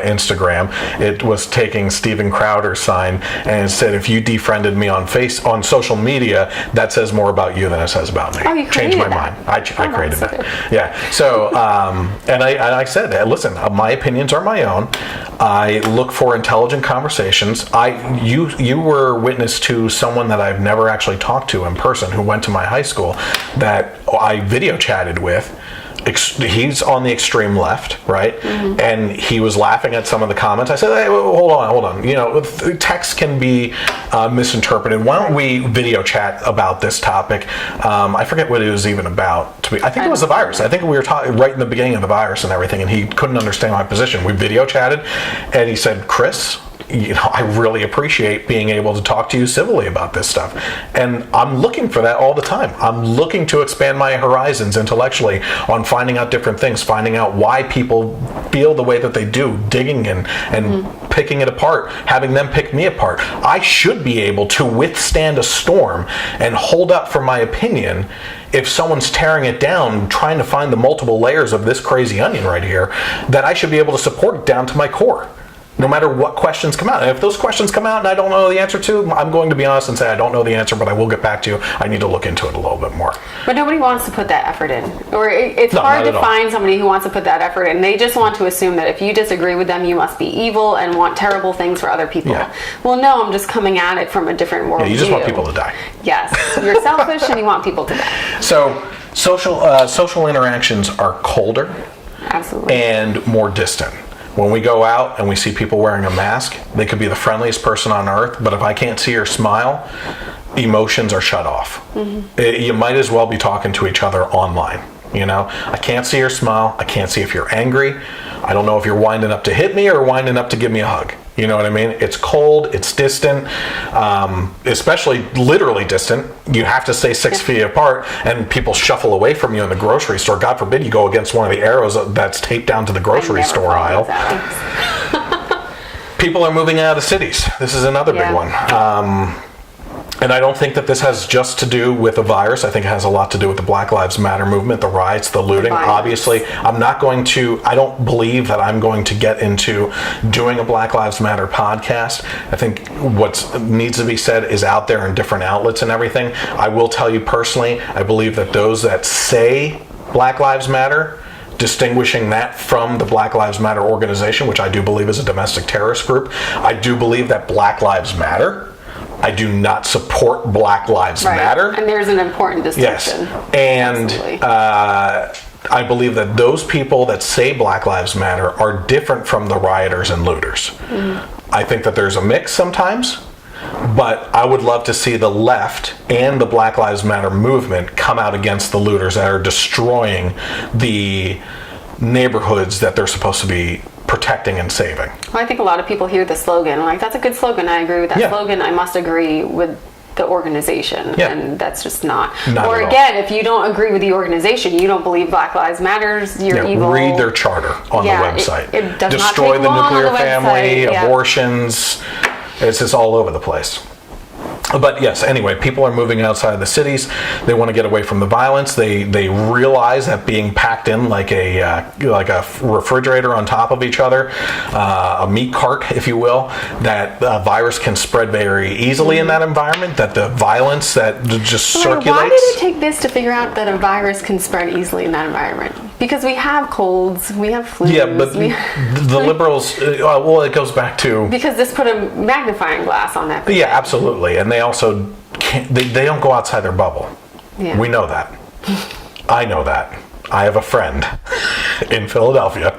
Instagram. It was taking Steven Crowder's sign, and it said, "If you defriended me on social media, that says more about you than it says about me." Oh, you changed my created that. mind. I created that's that. okay. Yeah. So. And I said, listen, my opinions are my own. I look for intelligent conversations. You were witness to someone that I've never actually talked to in person, who went to my high school, that I video chatted with he's on the extreme left, right? And he was laughing at some of the comments. I said, hey, hold on. You know, text can be misinterpreted. Why don't we video chat about this topic? I forget what it was even about. I think it was the virus. I think we were talking right in the beginning of the virus and everything, and he couldn't understand my position. We video chatted, and he said, Chris, you know, I really appreciate being able to talk to you civilly about this stuff. And I'm looking for that all the time. I'm looking to expand my horizons intellectually on finding out different things, finding out why people feel the way that they do, digging in and picking it apart, having them pick me apart. I should be able to withstand a storm and hold up for my opinion if someone's tearing it down, trying to find the multiple layers of this crazy onion right here, that I should be able to support it down to my core, no matter what questions come out. And if those questions come out and I don't know the answer to, I'm going to be honest and say I don't know the answer, but I will get back to you. I need to look into it a little bit more. But nobody wants to put that effort in. Or it's hard to find somebody who wants to put that effort in. They just want to assume that if you disagree with them, you must be evil and want terrible things for other people. Yeah. Well, no, I'm just coming at it from a different worldview. Yeah, you just want people to die. Yes. You're selfish and you want people to die. So social interactions are colder Absolutely. and more distant. When we go out and we see people wearing a mask, they could be the friendliest person on earth, but if I can't see or smile, emotions are shut off. You might as well be talking to each other online. You know, I can't see or smile. I can't see if you're angry. I don't know if you're winding up to hit me or winding up to give me a hug. You know what I mean? It's cold, it's distant, especially literally distant. You have to stay 6 feet apart, and people shuffle away from you in the grocery store. God forbid you go against one of the arrows that's taped down to the grocery store aisle. People are moving out of the cities. This is another big one. And I don't think that this has just to do with the virus. I think it has a lot to do with the Black Lives Matter movement, the riots, the looting. Obviously, I don't believe that I'm going to get into doing a Black Lives Matter podcast. I think what needs to be said is out there in different outlets and everything. I will tell you personally, I believe that those that say Black Lives Matter, distinguishing that from the Black Lives Matter organization, which I do believe is a domestic terrorist group, I do believe that Black Lives Matter. I do not support Black Lives Matter. And there's an important distinction. Yes. And I believe that those people that say Black Lives Matter are different from the rioters and looters. I think that there's a mix sometimes, but I would love to see the left and the Black Lives Matter movement come out against the looters that are destroying the neighborhoods that they're supposed to be protecting and saving. Well, I think a lot of people hear the slogan, like, that's a good slogan, I agree with that slogan, I must agree with the organization, and that's just not or again, if you don't agree with the organization, you don't believe Black Lives Matters, you're evil. Read their charter on the website. It does Destroy not take the long nuclear on the family, website. abortions. It's just all over the place. But yes, anyway, people are moving outside of the cities. They want to get away from the violence. They realize that being packed in like a refrigerator on top of each other, a meat cart, if you will, that the virus can spread very easily in that environment. That the violence that just circulates. Why did it take this to figure out that a virus can spread easily in that environment? Because we have colds, we have flus. Yeah, but the liberals. Well, it goes back to because this put a magnifying glass on that. Yeah, absolutely, and they also can't. They don't go outside their bubble. Yeah. We know that. I know that. I have a friend in Philadelphia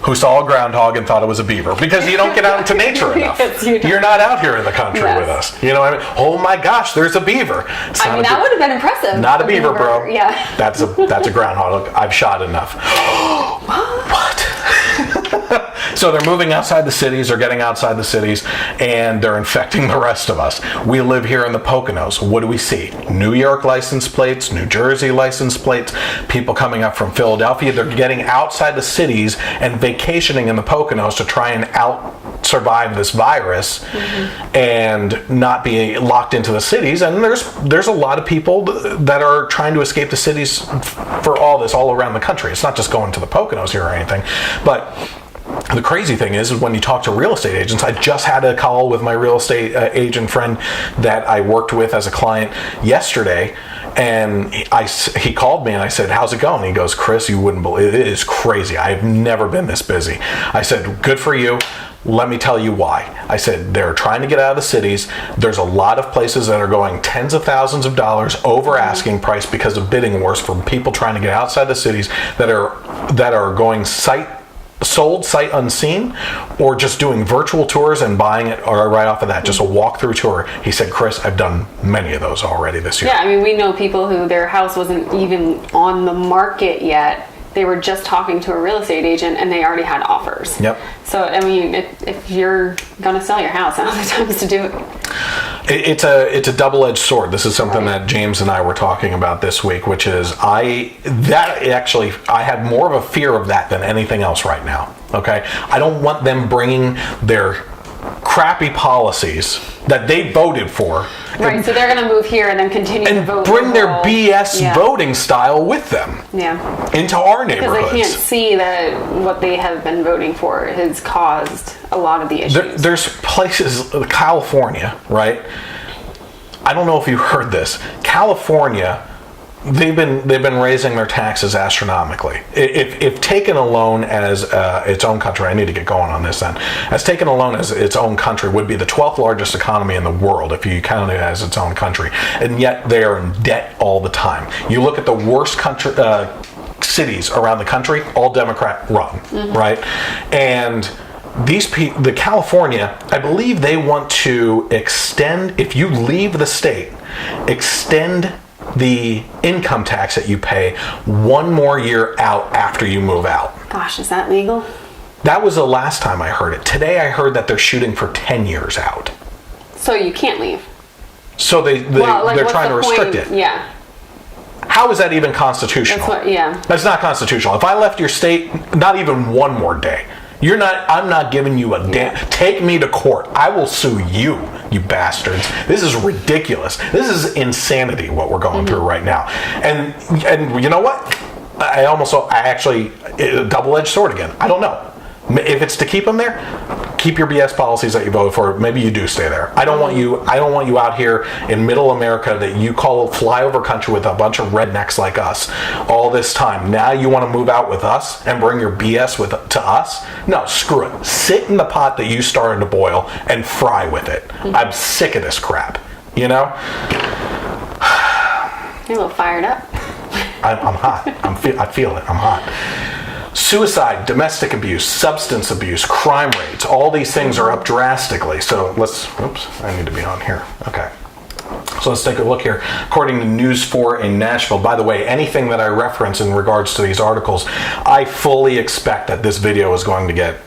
who saw a groundhog and thought it was a beaver, because you don't get out into nature enough. Yes, You're not out here in the country with us. You know what I mean? Oh my gosh, there's a beaver. That would have been impressive. Not a beaver, bro. Yeah. That's a groundhog. I've shot enough. What? So they're moving outside the cities, or getting outside the cities, and they're infecting the rest of us. We live here in the Poconos. What do we see? New York license plates, New Jersey license plates, people coming up from Philadelphia. They're getting outside the cities and vacationing in the Poconos to try and survive this virus and not be locked into the cities. And there's a lot of people that are trying to escape the cities for all this all around the country. It's not just going to the Poconos here or anything, but the crazy thing is when you talk to real estate agents. I just had a call with my real estate agent friend that I worked with as a client yesterday, and he called me and I said, how's it going? He goes, Chris, you wouldn't believe it. It is crazy. I've never been this busy. I said, good for you. Let me tell you why. I said they're trying to get out of the cities. There's a lot of places that are going tens of thousands of dollars over asking price because of bidding wars from people trying to get outside the cities that are going sold sight unseen, or just doing virtual tours and buying it or right off of that, just a walkthrough tour. He said, Chris, I've done many of those already this year. Yeah, I mean, we know people who their house wasn't even on the market yet. They were just talking to a real estate agent and they already had offers. Yep. So, I mean, if you're going to sell your house, now's the time to do it. It's a double-edged sword. This is something that James and I were talking about this week, which is I have more of a fear of that than anything else right now. Okay, I don't want them bringing their crappy policies that they voted for, Right, so they're going to move here and then continue to and vote. bring their BS Yeah. voting style with them Yeah. into our Because neighborhoods. they can't see that what they have been voting for has caused a lot of the issues. There's places, California, right? I don't know if you heard this. California, they've been raising their taxes astronomically. If taken alone as its own country, I need to get going on this then. As taken alone as its own country, would be the 12th largest economy in the world if you count it as its own country, and yet they are in debt all the time. You look at the worst country. Cities around the country, all Democrat run, right? And the California, I believe they want to extend, if you leave the state, extend the income tax that you pay one more year out after you move out. Gosh, is that legal? That was the last time I heard it. Today I heard that they're shooting for 10 years out. So you can't leave. So they're what's trying to the restrict point? it. Yeah. How is that even constitutional? That's not constitutional. If I left your state, not even one more day, I'm not giving you a damn. Take me to court. I will sue you, you bastards. This is ridiculous. This is insanity what we're going through right now. And you know what? I actually, a double-edged sword again. I don't know. If it's to keep them there, keep your BS policies that you voted for. Maybe you do stay there. I don't want you out here in middle America that you call flyover country with a bunch of rednecks like us all this time. Now you want to move out with us and bring your BS to us? No, screw it. Sit in the pot that you started to boil and fry with it. I'm sick of this crap. You know? You're a little fired up. I'm hot. I feel it. I'm hot. Suicide, domestic abuse, substance abuse, crime rates, all these things are up drastically. So I need to be on here. Okay. So let's take a look here. According to News 4 in Nashville, by the way, anything that I reference in regards to these articles, I fully expect that this video is going to get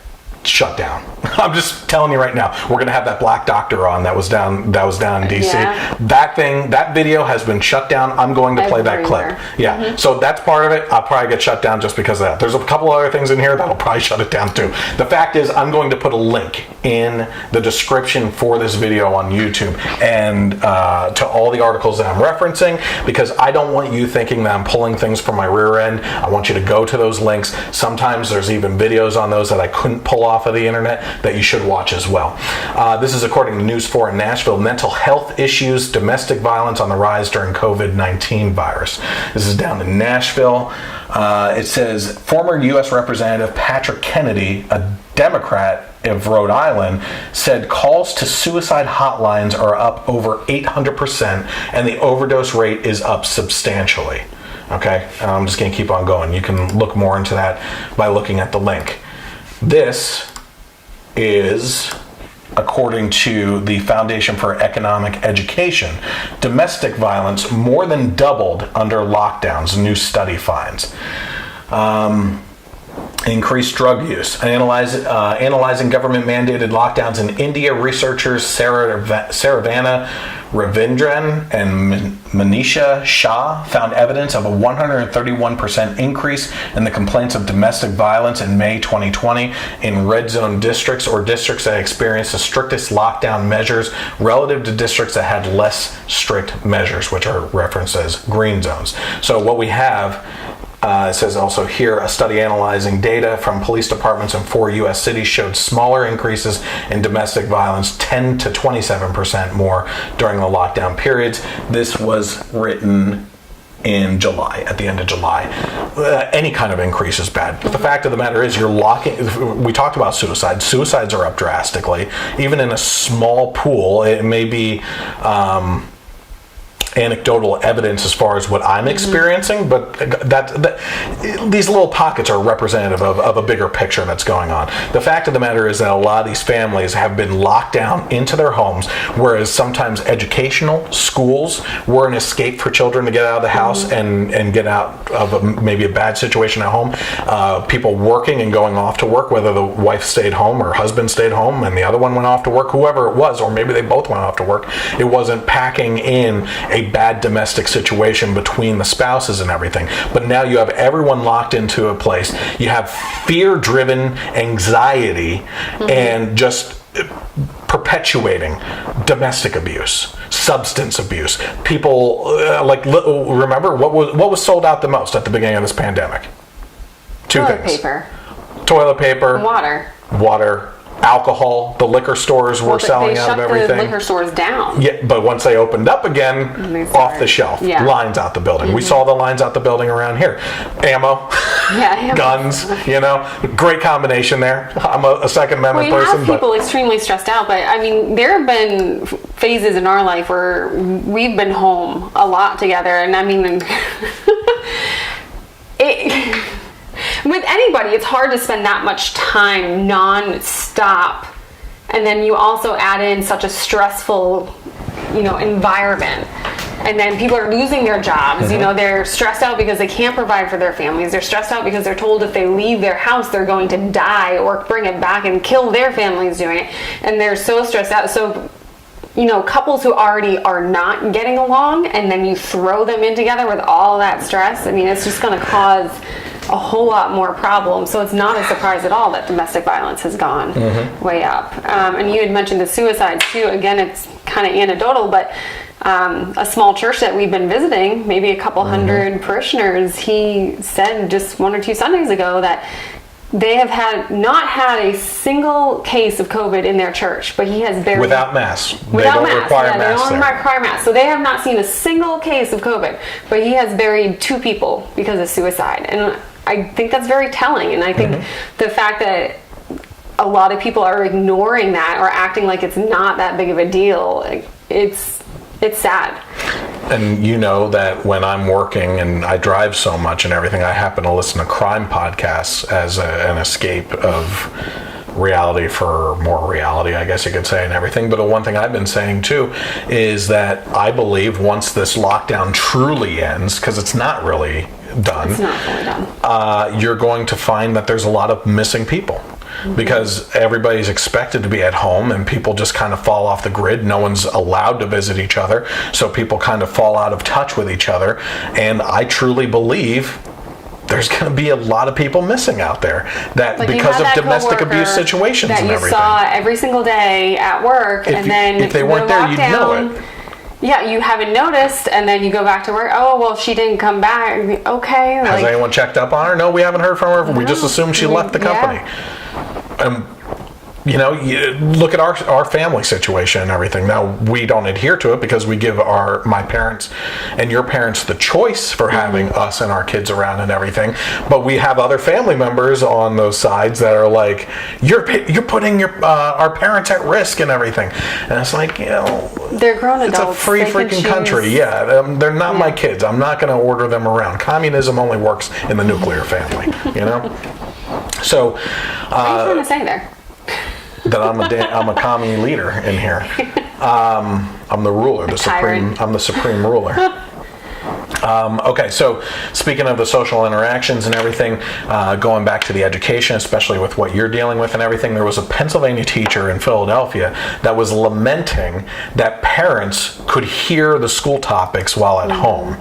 shut down. I'm just telling you right now, we're going to have that black doctor on that was down in DC. Yeah. That video has been shut down. I'm going to play that clip. Yeah. So that's part of it. I'll probably get shut down just because of that. There's a couple other things in here that'll probably shut it down too. The fact is, I'm going to put a link in the description for this video on YouTube and to all the articles that I'm referencing, because I don't want you thinking that I'm pulling things from my rear end. I want you to go to those links. Sometimes there's even videos on those that I couldn't pull off of the internet that you should watch as well. This is according to News 4 in Nashville. Mental health issues, domestic violence on the rise during COVID-19 virus. This is down in Nashville. It says former U.S. Representative Patrick Kennedy, a Democrat of Rhode Island, said calls to suicide hotlines are up over 800% and the overdose rate is up substantially. Okay, I'm just going to keep on going. You can look more into that by looking at the link. This is, according to the Foundation for Economic Education, domestic violence more than doubled under lockdowns, new study finds. Increased drug use. Analyzing government-mandated lockdowns in India, researchers Saravana Ravindran and Manisha Shah found evidence of a 131% increase in the complaints of domestic violence in May 2020 in red zone districts, or districts that experienced the strictest lockdown measures, relative to districts that had less strict measures, which are referenced as green zones. So what we have, it says also here, a study analyzing data from police departments in 4 U.S. cities showed smaller increases in domestic violence, 10 to 27% more during the lockdown periods. This was written in July, at the end of July. Any kind of increase is bad. But the fact of the matter is, we talked about suicides. Suicides are up drastically. Even in a small pool, it may be anecdotal evidence as far as what I'm experiencing, but these little pockets are representative of a bigger picture that's going on. The fact of the matter is that a lot of these families have been locked down into their homes, whereas sometimes educational schools were an escape for children to get out of the house and get out of maybe a bad situation at home. People working and going off to work, whether the wife stayed home or husband stayed home and the other one went off to work, whoever it was, or maybe they both went off to work. It wasn't packing in a bad domestic situation between the spouses and everything. But now you have everyone locked into a place. You have fear-driven anxiety and just perpetuating domestic abuse, substance abuse. People remember what was sold out the most at the beginning of this pandemic? Two things. Toilet paper. Water. Alcohol. The liquor stores were selling out of everything. They shut the liquor stores down. Yeah, but once they opened up again, off the shelf. Yeah. Lines out the building. We saw the lines out the building around here. Ammo. Yeah, guns. Great combination there. I'm a Second Amendment person. We have people extremely stressed out, but I mean, there have been phases in our life where we've been home a lot together, and I mean, with anybody, it's hard to spend that much time non-stop, and then you also add in such a stressful, environment, and then people are losing their jobs. They're stressed out because they can't provide for their families. They're stressed out because they're told if they leave their house, they're going to die or bring it back and kill their families doing it, and they're so stressed out. So couples who already are not getting along, and then you throw them in together with all that stress, I mean, it's just going to cause a whole lot more problems. So it's not a surprise at all that domestic violence has gone way up. And you had mentioned the suicides too. Again, it's kind of anecdotal, but a small church that we've been visiting, maybe a couple hundred parishioners, he said just 1 or 2 Sundays ago that they have not had a single case of COVID in their church, but he has barely... Without masks. They don't require masks. They don't require masks. So they have not seen a single case of COVID, but he has buried 2 people because of suicide. And I think that's very telling. And I think the fact that a lot of people are ignoring that or acting like it's not that big of a deal, it's sad. And you know that when I'm working and I drive so much and everything, I happen to listen to crime podcasts as an escape of reality for more reality, I guess you could say, and everything. But the one thing I've been saying too is that I believe once this lockdown truly ends, because it's not really done, it's not fully done, you're going to find that there's a lot of missing people. Because everybody's expected to be at home and people just kind of fall off the grid. No one's allowed to visit each other. So people kind of fall out of touch with each other. And I truly believe there's going to be a lot of people missing out there that because of domestic abuse situations and everything. That you saw every single day at work, and then if they weren't there, you'd know it. Yeah, you haven't noticed, and then you go back to work. Oh, well, she didn't come back. Okay. Has anyone checked up on her? No, we haven't heard from her. We just assumed she left the company. And you look at our family situation and everything. Now, we don't adhere to it because we give my parents and your parents the choice for having us and our kids around and everything. But we have other family members on those sides that are like, you're putting our parents at risk and everything. And it's like, they're grown adults. It's a free freaking country. Yeah, they're not my kids. I'm not going to order them around. Communism only works in the nuclear family. So, what are you trying to say there? That I'm a commie leader in here. I'm the ruler, I'm the supreme ruler. Okay, so speaking of the social interactions and everything, going back to the education, especially with what you're dealing with and everything, there was a Pennsylvania teacher in Philadelphia that was lamenting that parents could hear the school topics while at home.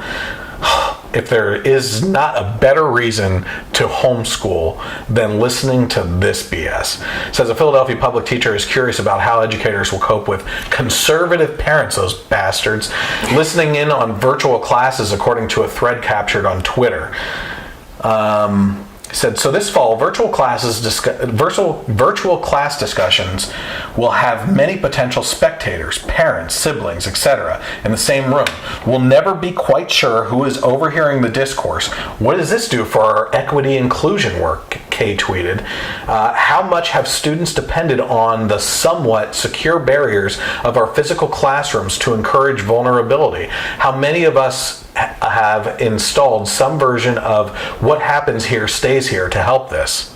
If there is not a better reason to homeschool than listening to this BS. It says a Philadelphia public teacher is curious about how educators will cope with conservative parents, those bastards, listening in on virtual classes according to a thread captured on Twitter. said, so this fall, virtual class discussions will have many potential spectators, parents, siblings, etc. in the same room. We'll never be quite sure who is overhearing the discourse. What does this do for our equity inclusion work? Kay tweeted. How much have students depended on the somewhat secure barriers of our physical classrooms to encourage vulnerability? How many of us have installed some version of what happens here stays here to help this?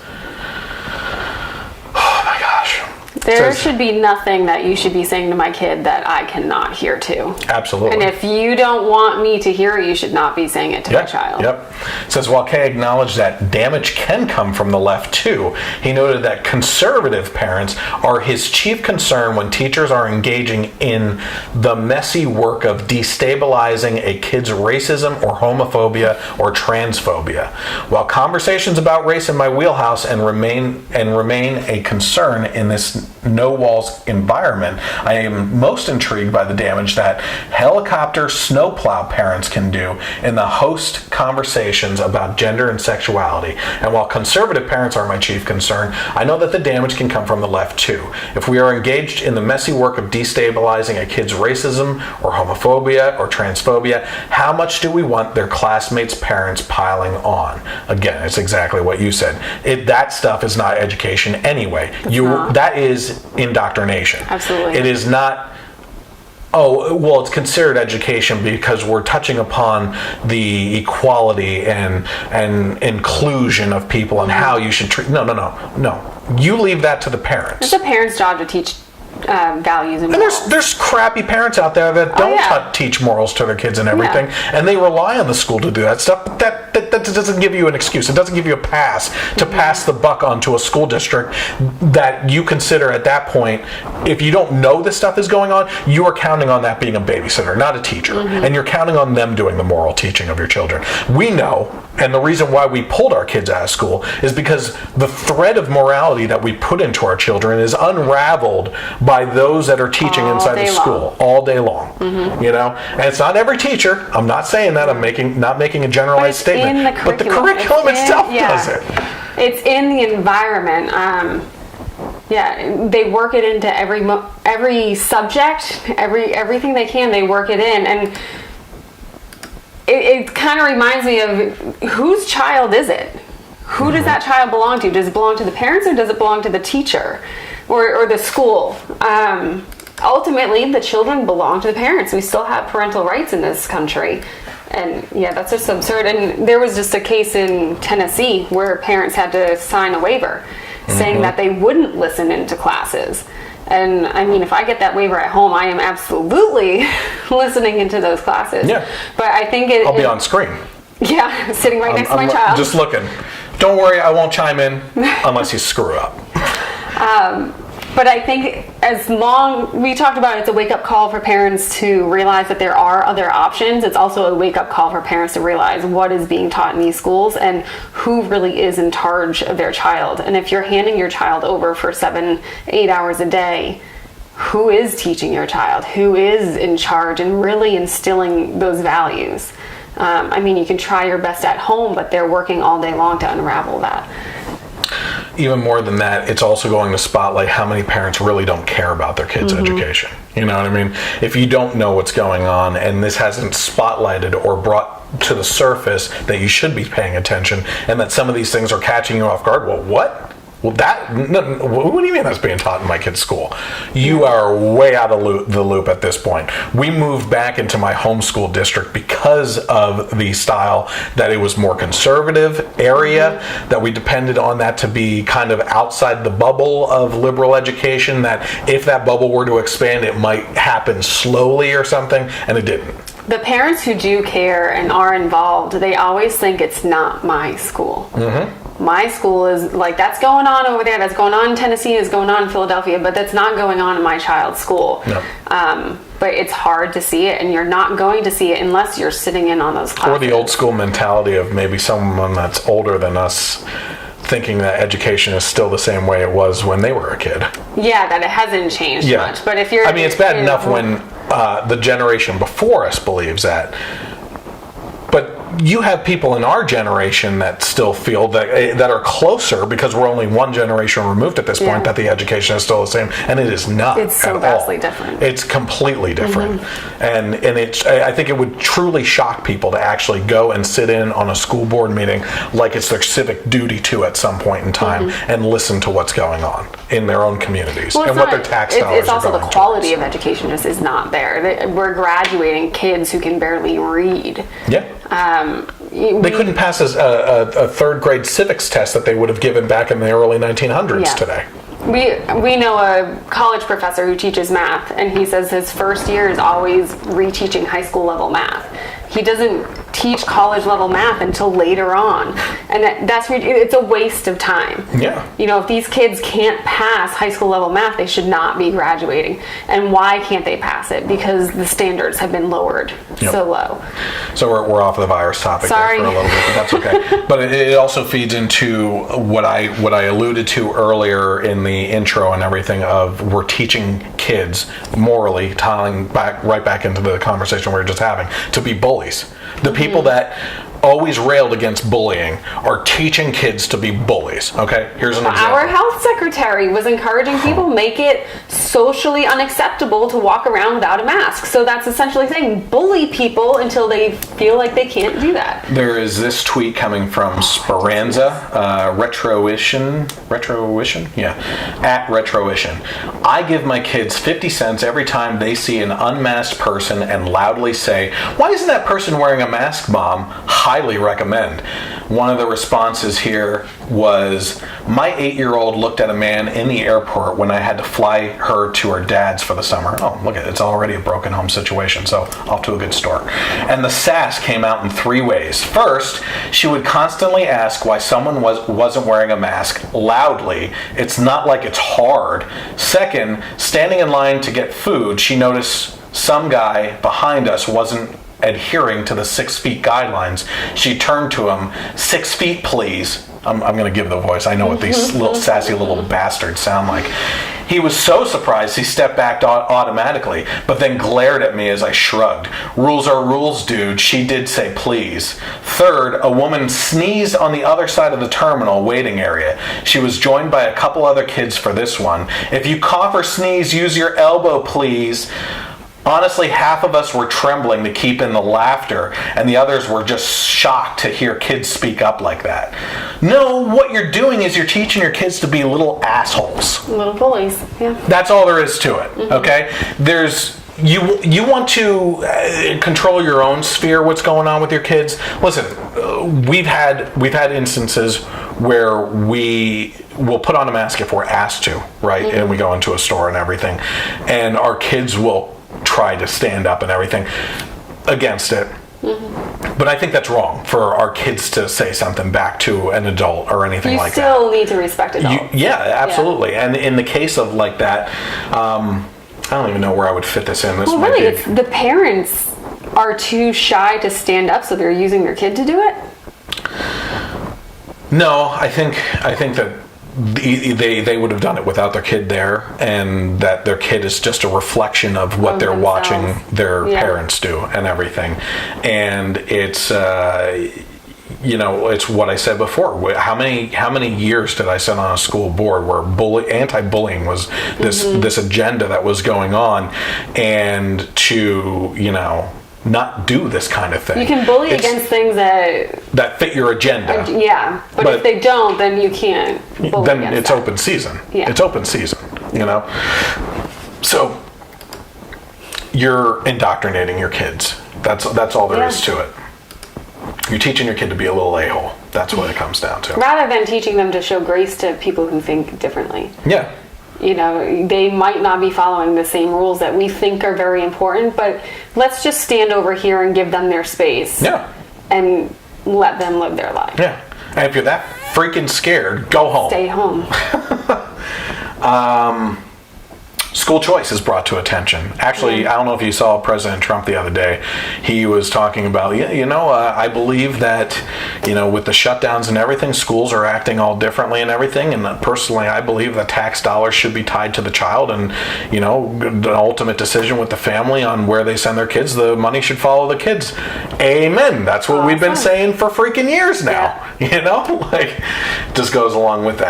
Oh my gosh. There should be nothing that you should be saying to my kid that I cannot hear to. Absolutely. And if you don't want me to hear it, you should not be saying it to my child. Yep. It says, while Kay acknowledged that damage can come from the left too, he noted that conservative parents are his chief concern when teachers are engaging in the messy work of destabilizing a kid's racism or homophobia or transphobia. While conversations about race in my wheelhouse and remain a concern in this no walls environment, I am most intrigued by the damage that helicopter snowplow parents can do in the host conversations about gender and sexuality. And while conservative parents are my chief concern, I know that the damage can come from the left too. If we are engaged in the messy work of destabilizing a kid's racism or homophobia or transphobia, how much do we want their classmates' parents piling on? Again, it's exactly what you said. That stuff is not education anyway. That is indoctrination. Absolutely. It is not, it's considered education because we're touching upon the equality and inclusion of people and how you should treat. No. You leave that to the parents. It's a parent's job to teach values and morals. And there's crappy parents out there that don't teach morals to their kids and everything, and they rely on the school to do that stuff. But that doesn't give you an excuse. It doesn't give you a pass to pass the buck onto a school district that you consider at that point, if you don't know this stuff is going on, you are counting on that being a babysitter, not a teacher, and you're counting on them doing the moral teaching of your children. We know, and the reason why we pulled our kids out of school is because the thread of morality that we put into our children is unraveled by those that are teaching inside the school all day long. You know, and it's not every teacher. I'm not saying that. I'm not making a generalized statement. But the curriculum itself does it. It's in the environment. They work it into every subject, everything they can. They work it in, and it kind of reminds me of whose child is it? Who does that child belong to? Does it belong to the parents or does it belong to the teacher or the school? Ultimately, the children belong to the parents. We still have parental rights in this country. And that's just absurd. And there was just a case in Tennessee where parents had to sign a waiver saying that they wouldn't listen into classes. And I mean, if I get that waiver at home, I am absolutely listening into those classes. Yeah. But I think I'll be on screen. Yeah, sitting right next to my child. Just looking. Don't worry, I won't chime in unless you screw up. But I think we talked about it's a wake-up call for parents to realize that there are other options. It's also a wake-up call for parents to realize what is being taught in these schools and who really is in charge of their child. And if you're handing your child over for 7-8 hours a day, who is teaching your child? Who is in charge and really instilling those values? I mean, you can try your best at home, but they're working all day long to unravel that. Even more than that, it's also going to spotlight how many parents really don't care about their kids' education. You know what I mean? If you don't know what's going on and this hasn't spotlighted or brought to the surface that you should be paying attention and that some of these things are catching you off guard, well, what? Well, what do you mean that's being taught in my kid's school? You are way out of the loop at this point. We moved back into my homeschool district because of the style that it was more conservative area, that we depended on that to be kind of outside the bubble of liberal education, that if that bubble were to expand, it might happen slowly or something, and it didn't. The parents who do care and are involved, they always think it's not my school. My school is like, that's going on over there, that's going on in Tennessee, is going on in Philadelphia, but that's not going on in my child's school. No. But it's hard to see it, and you're not going to see it unless you're sitting in on those classes. Or the old school mentality of maybe someone that's older than us thinking that education is still the same way it was when they were a kid. Yeah, that it hasn't changed much. But if you're... I mean, it's bad enough when the generation before us believes that. But you have people in our generation that still feel that are closer, because we're only one generation removed at this point, that the education is still the same, and it is not. It's so at vastly all. different. It's completely different, and I think it would truly shock people to actually go and sit in on a school board meeting like it's their civic duty to at some point in time, and listen to what's going on in their own communities and what their tax dollars It's also are going the quality towards. of education just is not there. We're graduating kids who can barely read. Yeah. They couldn't pass a third grade civics test that they would have given back in the early 1900s today. We know a college professor who teaches math, and he says his first year is always reteaching high school level math. He doesn't teach college level math until later on, and it's a waste of time. Yeah. You know, if these kids can't pass high school level math, they should not be graduating. And why can't they pass it? Because the standards have been lowered so low. So we're off the virus topic Sorry. there for a little bit, but that's okay. But it also feeds into what I alluded to earlier in the intro and everything of we're teaching kids morally, tying right back into the conversation we were just having, to be bullies. The people that always railed against bullying are teaching kids to be bullies. Okay, here's an example. Our health secretary was encouraging people make it socially unacceptable to walk around without a mask. So that's essentially saying bully people until they feel like they can't do that. There is this tweet coming from Speranza, Retroition, yeah, at Retroition. I give my kids 50 cents every time they see an unmasked person and loudly say, "Why isn't that person wearing a mask, Mom?" Highly recommend. One of the responses here was, my 8-year-old looked at a man in the airport when I had to fly her to her dad's for the summer. Oh, look at it. It's already a broken home situation, so off to a good start. And the sass came out in 3 ways. First, she would constantly ask why someone wasn't wearing a mask loudly. It's not like it's hard. Second, standing in line to get food, she noticed some guy behind us wasn't adhering to the 6 feet guidelines. She turned to him, 6 feet, please. I'm going to give the voice. I know what these little sassy little bastards sound like. He was so surprised he stepped back automatically, but then glared at me as I shrugged. Rules are rules, dude. She did say please. Third, a woman sneezed on the other side of the terminal waiting area. She was joined by a couple other kids for this one. If you cough or sneeze, use your elbow, please. Honestly, half of us were trembling to keep in the laughter, and the others were just shocked to hear kids speak up like that. No, what you're doing is you're teaching your kids to be little assholes. Little bullies, yeah. That's all there is to it, okay? You want to control your own sphere, what's going on with your kids. Listen, we've had instances where we will put on a mask if we're asked to, right? And we go into a store and everything, and our kids will try to stand up and everything against it. But I think that's wrong for our kids to say something back to an adult or anything like that. You still need to respect adults. Yeah, absolutely. Yeah. And in the case of like that, I don't even know where I would fit this in. Well, really, it's the parents are too shy to stand up, so they're using their kid to do it? No, I think that they would have done it without their kid there, and that their kid is just a reflection of what they're themselves. watching their parents do and everything. And it's it's what I said before. How many years did I sit on a school board where anti-bullying was this agenda that was going on, and to not do this kind of thing. You can bully against things that fit your agenda. But if they don't, then you can't bully then against it's that. open season. Yeah. It's open season, So you're indoctrinating your kids. That's all there is to it. You're teaching your kid to be a little a-hole. That's what it comes down to. Rather than teaching them to show grace to people who think differently. Yeah. They might not be following the same rules that we think are very important, but let's just stand over here and give them their space. Yeah. And let them live their life. Yeah. And if you're that freaking scared, go home. Stay home. school choice is brought to attention. Actually, I don't know if you saw President Trump the other day. He was talking about, I believe that, with the shutdowns and everything, schools are acting all differently and everything. And personally, I believe that tax dollars should be tied to the child, and, the ultimate decision with the family on where they send their kids, the money should follow the kids. Amen. That's what we've been saying for freaking years now. Just goes along with that.